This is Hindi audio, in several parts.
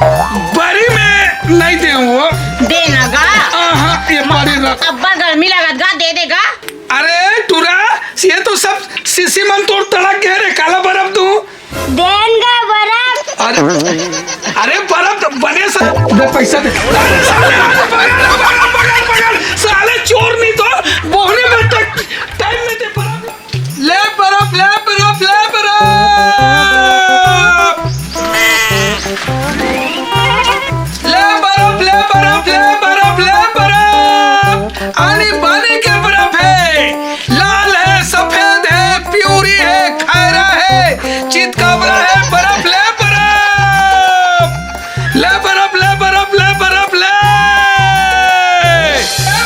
बरी में नहीं दे वो देना गा। हाँ ये बरी रख। अब्बा गर्मी लगत गा, दे देगा। अरे टूरा ये तो सब सीसी मन तोड़ तड़क गए रे, काला बर्फ तू देंगा बर्फ। अरे बर्फ तो बने सा दे पैसा दे। साले चोर नहीं तो बोहने में तक टाइम में दे बर्फ। ले बर्फ ले बर्फ ले बर्फ ले बर्फ ले बर्फ ले बर्फ ले बर्फ। आनी बानी के बर्फ है, लाल है सफेद है प्यूरी है खैरा है चितकाबरा है। बर्फ ले बर्फ ले बर्फ ले बर्फ ले बर्फ ले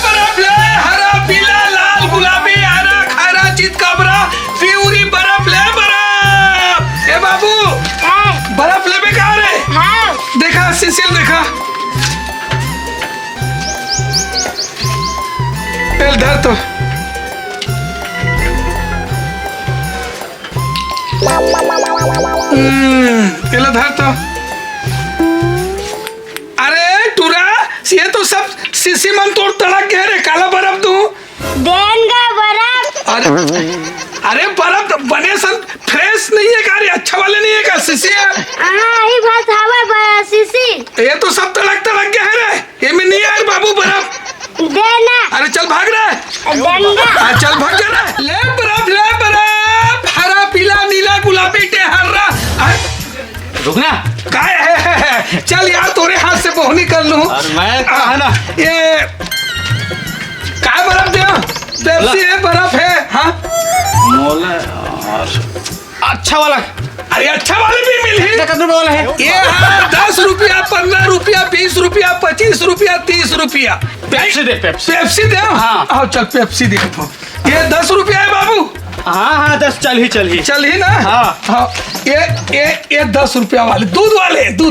बर्फ ले। हरा पीला लाल गुलाबी हरा खैरा चितकाबरा प्यूरी बर्फ ले बर्फ। ए बाबू बर्फ ले बेकार है। हाँ। देखा सिसिल देखा धर तो धर तो। अरे टूरा ये तो सब सीसी मन तोड़ तड़क गए रे, काला बर्फ तू देंगा बर्फ। अरे बर्फ बने सब फ्रेश नहीं है का, अच्छा वाले नहीं है का, सीसी है। ही बात हवा सीसी। ये तो सब तड़क तड़क गए रे, ये में नहीं है बाबू बर्फ। देना। अरे चल भाग रहा देंगा। चल भाग जा रहा। ले बर्फ हरा पीला नीला गुलाबी टेहरा। रुकना काय है चल यार तोरे हाथ से बोहनी कर लूं। मैं कहा ना ये काय बर्फ दे, पेप्सी है बर्फ है। हाँ मोला अच्छा वाला। अरे अच्छा वाले भी मिली कितने वाला है ये? हाँ 10 रुपया 15 रुपया 20 रुपया 25 रुपया 30 रुपया। पेप्सी दे पेप्सी। पेप्सी दे। हाँ आओ चल पेप्सी दे तो। ये 10 रुपया है बाबू। हाँ 10 चल ही ना। हाँ हाँ ये 10 रुपया वाले दूध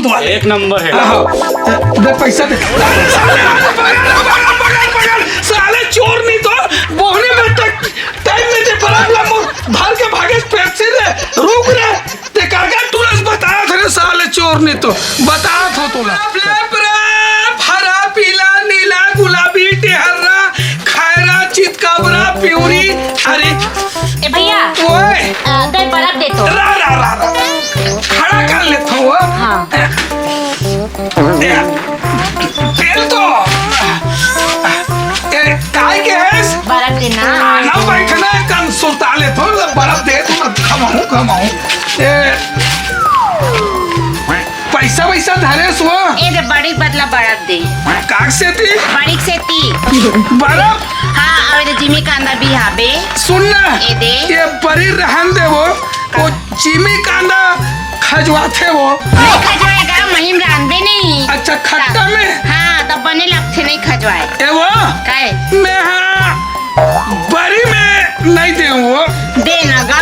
वाले एक नंबर है। दे पैसा दे। साले चोर नहीं तो बोहने में तक टाइम में दे बर्फ भर के भागे पेप्सी रे। रुक रे ते काका तुरंत बताया था रे, साले चोर नहीं तो बताया था तोला। हरा पीला नीला गुलाबी टेहरा खैरा चितकाबरा प्यूरी। अरे ए भैया ओए दे बर्फ दे तो। रा खड़ा कर लेता हूँ। हाँ। तेल तो काय के है बर्फ देना। आना बैठना कम सुता ले तो बर्फ दे तो खमाऊं। पैसा वैसा धरे सो ए दे बड़ी बदला बर्फ दे। काग से थी बड़ी से ती बर्फ। हाँ अबे तो जिमी कांदा भी हाबे सुनना ए दे। ये बड़ी रहन दे वो चीमी कांदा खजवाते वो नहीं खजवाएगा महिम रांधे नहीं। अच्छा खट्टा में। हाँ तब बने लगते नहीं खजवाए। ए वो काय मैं हाँ बड़ी में नहीं दे वो देना गा।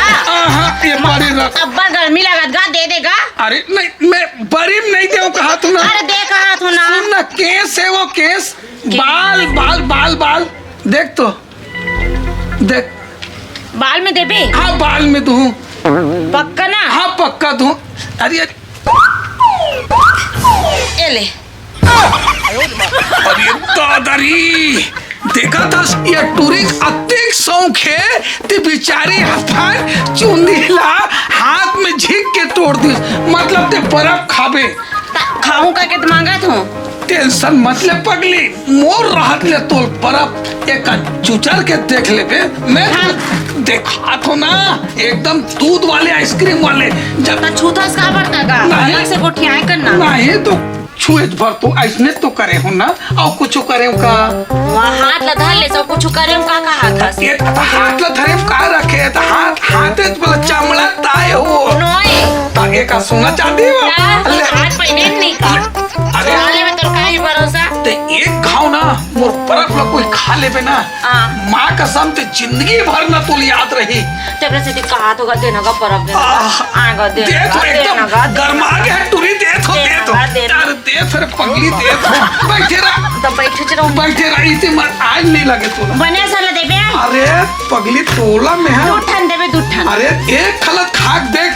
हाँ ये बड़ी रख। अब्बा गर्मी लगत गा, दे देगा। अरे नहीं मैं बड़ी में नहीं दे कहा तू ना। अरे दे कहा तू ना। सुन ना केस है वो केस बाल बाल बाल बाल देख तो देख। बाल में देबे। हाँ बाल में दूं पक्का ना। हाँ पक्का दूं। अरे ए ले। अरे दादारी देखा था ये टूरिंग अतिक शौक है ते बेचारी हफार चुंदीला हाथ में झिक के तोड़ दी। मतलब ते बर्फ खाबे खाऊं का के मांगा था। टेंशन मत ले पगली, मोर राहत ले तो बर्फ एक चुचर के देख ले बे। मैं देखा तो ना एकदम दूध वाले आइसक्रीम वाले जब छूता का बरता गा अलग से गोठियाए करना नहीं तो छुए भर तो ऐसने तो करे हो ना और कुछ करे का वहाँ हाथ लधा ले सब कुछ करे का हाथ ये हाथ ला धरे का रखे तो हाथ बोला चमड़ा ताए हो नोए ताके का सुना चाहती हो हाथ पहने नहीं का। अरे साले में तो काहे भरोसा। ते एक खाओ ना मोर बर्फ ला कोई खा लेबे ना माँ कसम ते जिंदगी भर ना तो याद रही। तेरे से कहा तो गदे ना का बर्फ देना आगा दे तो एकदम गरमा के टूरी दे फिर पगली दे बैठे रहा तो बैठे रही थी मर आज नहीं लगे तो बने साला देबे। अरे पगली तोला में है दूध ठंडे में दूध ठंडे। अरे एक खलत खाक देख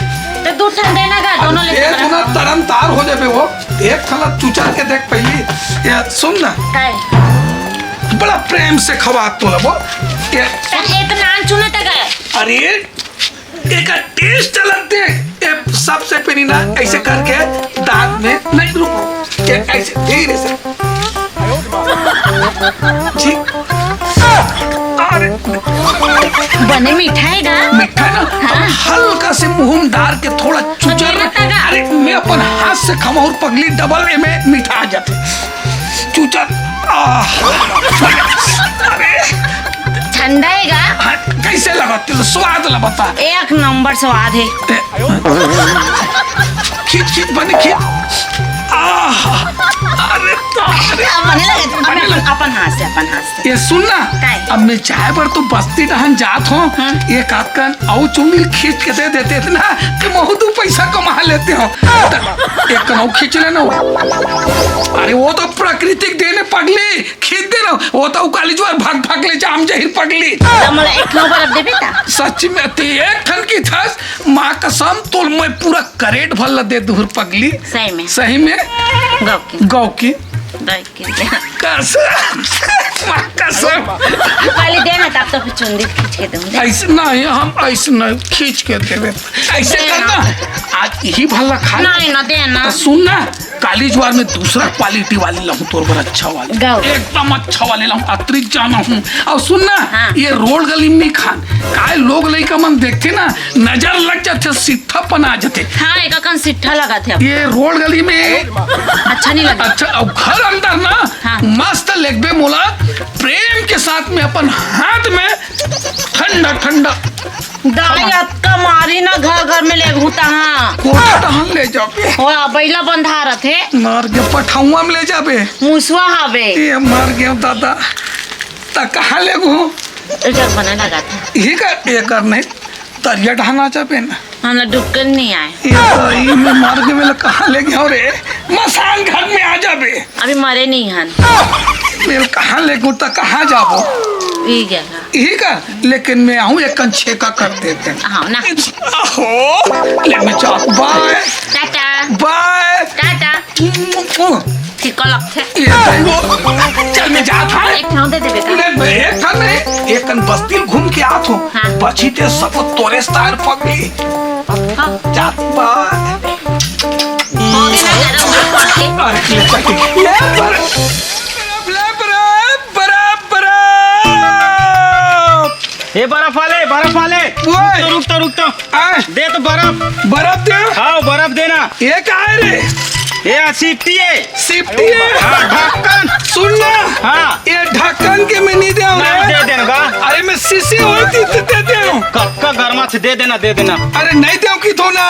तो दूध ठंडे ना का दोनों लेके एक ना तरन तार हो जाबे वो। एक खला चुचा के देख पहली। ये सुन ना, काय बड़ा प्रेम से खवा तो वो ये। इतना चुने तक है। अरे एक टेस्ट अलग दे। ये सबसे पहले ना ऐसे करके दांत में नहीं रुको, ये ऐसे धीरे से जी। अरे बने मीठा है ना? मीठा ना, हाँ। हल्का से मुंह में डाल के थोड़ा चुचर। अरे मैं अपन हाथ से खाऊं और पगली डबल में मीठा आ जाते चुचर। अरे ठंडा है का? हाँ, कैसे लगा तो स्वाद ला बता। एक नंबर स्वाद है। खींच खींच बने खींच। अरे तो बने लगे अपन हाथ से। ये सुन ना, काय? अब मैं चाय पर तो बस्ती डहन जात हूँ। ये काकन और चुंगली खींच के दे देते थे ना कि बहुत पैसा कमा लेते हो। एक कनौ खींच लेना वो। अरे वो तो प्राकृतिक देने पगली खींच देना। वो तो काली जो भाग भाग ले जाम जहिर पगली। मला एक नंबर अब दे बेटा। सच में ते एक ठन की थस माँ कसम तोल मैं पूरा करेट भर दे दूर पगली। सही में गौ की कसम पहले देना तब तो फिर चुंदी खींच के दूंगी। ऐसे नहीं, हम ऐसे नहीं खींच के देवे। ऐसे करना आज यही भला खा। नहीं ना देना। तो सुन ना, काली ज्वार में दूसरा क्वालिटी वाली लाऊं तोर पर अच्छा वाली, एकदम अच्छा वाले लाऊं। अतिरिक्त जाना हूँ। और सुन ना, हाँ। ये रोड गली में खान काय लोग लइका मन देखते ना नजर लग जाते, सिट्ठा पना जाते। हाँ एक कन सिट्ठा लगा थे। ये रोड गली में अच्छा नहीं लगा। अच्छा अब घर अंदर ना, हाँ। मस्त लेगबे मोला प्रेम के साथ में अपन हाथ में ठंडा ठंडा दाई आपका मारी ना घर घर में ले घूता। हाँ कोटा टहन ले जाबे। वो बैला बंधा रथे मार के पठाऊआ में ले जाबे। मुसवा हवे ये मार के दादा ता कहाँ ले गो जब बना लगा था। ये कर ये कर नहीं तरिया ढाना जाबे ना। हम लोग डुक्कन नहीं आए। ये में मार के मेला कहाँ ले गया रे? मसान घर में आ जाबे। अभी मरे नहीं हन। मेल कहाँ ले गो ता कहाँ जाबो? ये क्या यही का, लेकिन मैं आऊँ एक कन छेका कर देते हैं। हाँ ना। आहो ले मैं चाप। Bye tata bye tata. ठीक लगते। ये देखो चल मैं जात हूँ। एक नाव दे दे बेटा। एक था मैं एक कन बस्ती घूम के आत हूँ। हाँ। बची ते सब तोरे स्टाइल पगली हाँ। जात बाय। हो गया ना गरम पड़ के। अरे ले चल ले ए बर्फ वाले रुक तो दे तो बर्फ दे। हाँ बर्फ देना। ये क्या है रे? ये सिफ्टी है। हाँ ढक्कन सुनना। हाँ ये ढक्कन के मैं नहीं दे देना का। अरे मैं शीशी हुई थी तो दे दे। कक्का गर्मा से दे देना। अरे नहीं दे की तो ना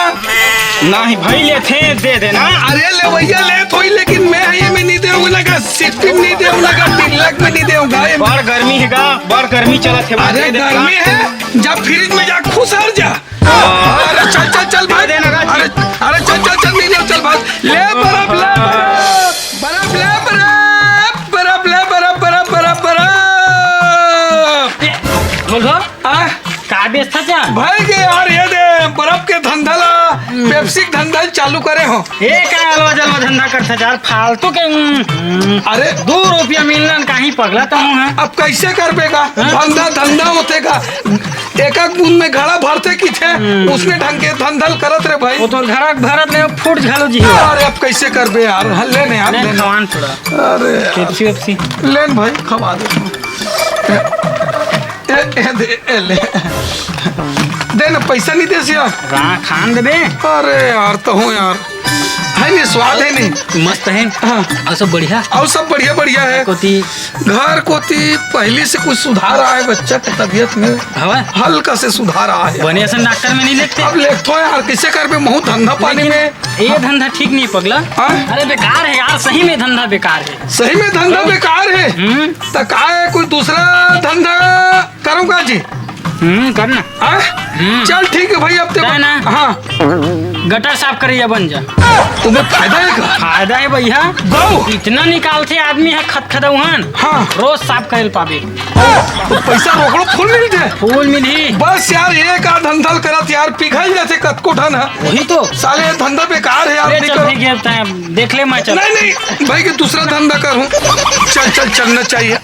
नहीं भाई ले थे दे देना। अरे ले भैया ले थोड़ी, लेकिन मैं ये में नहीं दूंगा का सिफ्टी में नहीं दूंगा का 3 लाख में नहीं दूंगा। बड़ गर्मी है का, बड़ गर्मी चला थे। अरे गर्मी है, जब फ्रिज में जा खुश हर जा। अरे चल भाई देना का। अरे चल नहीं ले चल भाई ले बर्फ का बेचता जा भाई के यार ये दे बर्फ के धंधा ला पेप्सी धंधा चालू करे हो। ए का अलवा जलवा धंधा करता यार फालतू के। अरे 2 रुपया मिलना कहीं पगला तो है। अब कैसे कर बेगा धंधा होते का एक बूंद में घड़ा भरते की थे उसने ढंग के धंधल करत रे भाई। वो तो घर भरत ने फूट झालो जी। अरे अब कैसे कर बे यार? लेने यार ले खवान थोड़ा। अरे पेप्सी लेन भाई खवा दे। ले दे ना पैसा नहीं दे सिया खान दे। अरे यार तो हूँ यार है नहीं स्वाद है नहीं मस्त है। हाँ और सब बढ़िया बढ़िया है। कोती घर कोती पहले से कुछ सुधार आया है, बच्चा की तबीयत में हवा हल्का से सुधार आया है। बने ऐसा डॉक्टर में नहीं लेते। अब लेखतो यार कैसे कर बे महू धंधा पानी में। ये धंधा ठीक नहीं पगला। हाँ? अरे बेकार है यार, सही में धंधा बेकार है। सही में धंधा बेकार है तो का है कोई दूसरा धंधा करूँगा जी। करना। चल ठीक है भाई अब ना हाँ गटर साफ करिए बन जा। तुम्हें फायदा है का? फायदा है भैया। गौ इतना निकालते आदमी है खदखदौहन। हाँ। रोज साफ करे पाबे। तो पैसा रोकड़ो फुल मिल जाए। फूल मिली। बस यार एक आध धंधल करत यार पिघल जाते कतको ठन है। वही तो। साले ये धंधा बेकार है यार। ले नहीं चल करो। भी गिरता है, देख ले मैं चल। नहीं भाई कि दूसरा धंधा करूं। चल चलना चाहिए।